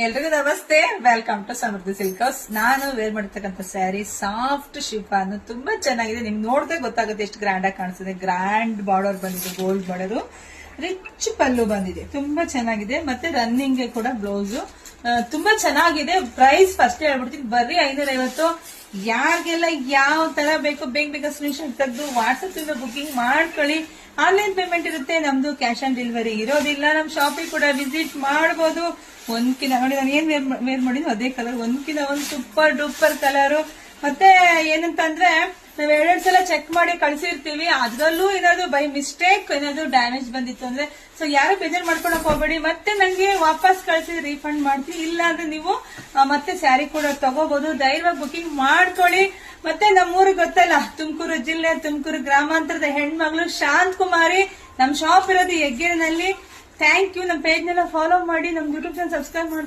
ಎಲ್ರಿಗೂ ನಮಸ್ತೆ, welcome to Samriddhi silk house. ನಾನು ವೇರ್ ಮಾಡಿರ್ತಕ್ಕಂಥ ಸ್ಯಾರಿ ಸಾಫ್ಟ್ ಶಿಫಾನ್ ತುಂಬಾ ಚೆನ್ನಾಗಿದೆ. ನಿಮ್ಗೆ ನೋಡಿದ್ರೆ ಗೊತ್ತಾಗುತ್ತೆ ಎಷ್ಟು ಗ್ರ್ಯಾಂಡ್ ಆಗಿ ಕಾಣಿಸ್ತಿದೆ. ಗ್ರ್ಯಾಂಡ್ ಬಾರ್ಡರ್ ಬಂದಿದೆ, ಗೋಲ್ಡ್ ಬಾರ್ಡರ್, ರಿಚ್ ಪಲ್ಲು ಬಂದಿದೆ, ತುಂಬಾ ಚೆನ್ನಾಗಿದೆ. ಮತ್ತೆ ರನ್ನಿಂಗ್ ಕೂಡ ಬ್ಲೌಸ್ ತುಂಬಾ ಚೆನ್ನಾಗಿದೆ. ಪ್ರೈಸ್ ಫಸ್ಟ್ ಹೇಳ್ಬಿಡ್ತೀನಿ, ಬರ್ರಿ 550. ಯಾರಿಗೆಲ್ಲ ಯಾವ ತರ ಬೇಕು ಬೇಗ ಸ್ಕ್ರೀನ್ ಶಾಟ್ ತೆಗೆದು ವಾಟ್ಸ್ಆಪ್ ಇಂದ ಬುಕಿಂಗ್ ಮಾಡ್ಕೊಳ್ಳಿ. ಆನ್ಲೈನ್ ಪೇಮೆಂಟ್ ಇರುತ್ತೆ, ನಮ್ದು ಕ್ಯಾಶ್ ಆನ್ ಡೆಲಿವರಿ ಇರೋದಿಲ್ಲ. ನಮ್ ಶಾಪಿಗೆ ಕೂಡ ವಿಸಿಟ್ ಮಾಡಬಹುದು. ಒಂದ್ಕಿನ ನೋಡಿ ನಾನು ಏನ್ ವೇರ್ ಮಾಡಿದ್ವಿ ಅದೇ ಕಲರ್, ಒಂದ್ಕಿನ ಒಂದ್ ಸೂಪರ್ ಡೂಪರ್ ಕಲರ್. ಮತ್ತೆ ಏನಂತಂದ್ರೆ ನಾವ್ ಎರಡೆರಡು ಸಲ ಚೆಕ್ ಮಾಡಿ ಕಳ್ಸಿರ್ತೀವಿ, ಅದ್ರಲ್ಲೂ ಏನಾದ್ರು ಬೈ ಮಿಸ್ಟೇಕ್ ಏನಾದ್ರು ಡ್ಯಾಮೇಜ್ ಬಂದಿತ್ತು ಅಂದ್ರೆ ಸೊ ಯಾರು ಬೇಜಾರ್ ಮಾಡ್ಕೊಳಕ್ ಹೋಗ್ಬೇಡಿ. ಮತ್ತೆ ನಂಗೆ ವಾಪಸ್ ಕಳ್ಸಿ ರೀಫಂಡ್ ಮಾಡ್ತೀವಿ. ಇಲ್ಲ ಅಂದ್ರೆ ನೀವು ಮತ್ತೆ ಸ್ಯಾರಿ ಕೂಡ ತಗೋಬಹುದು. ಧೈರ್ಯವಾಗಿ ಬುಕಿಂಗ್ ಮಾಡ್ಕೊಳ್ಳಿ. ಮತ್ತೆ ನಮ್ಮೂರು ಗೊತ್ತಲ್ಲ, ತುಮಕೂರು ಜಿಲ್ಲೆ, ತುಮಕೂರು ಗ್ರಾಮಾಂತರದ ಹೆಣ್ಮಗಳು ಶಾಂತ್ ಕುಮಾರಿ. ನಮ್ ಶಾಪ್ ಇರೋದು ಹೆಗ್ಗೇರಿನಲ್ಲಿ. Thank you. ನಮ್ ಪೇಜ್ ನೆಲ್ಲ ಫಾಲೋ ಮಾಡಿ, ನಮ್ ಯೂಟ್ಯೂಬ್ ಚಾನಲ್ ಸಬ್ಸ್ಕ್ರೈಬ್ ಮಾಡಿ.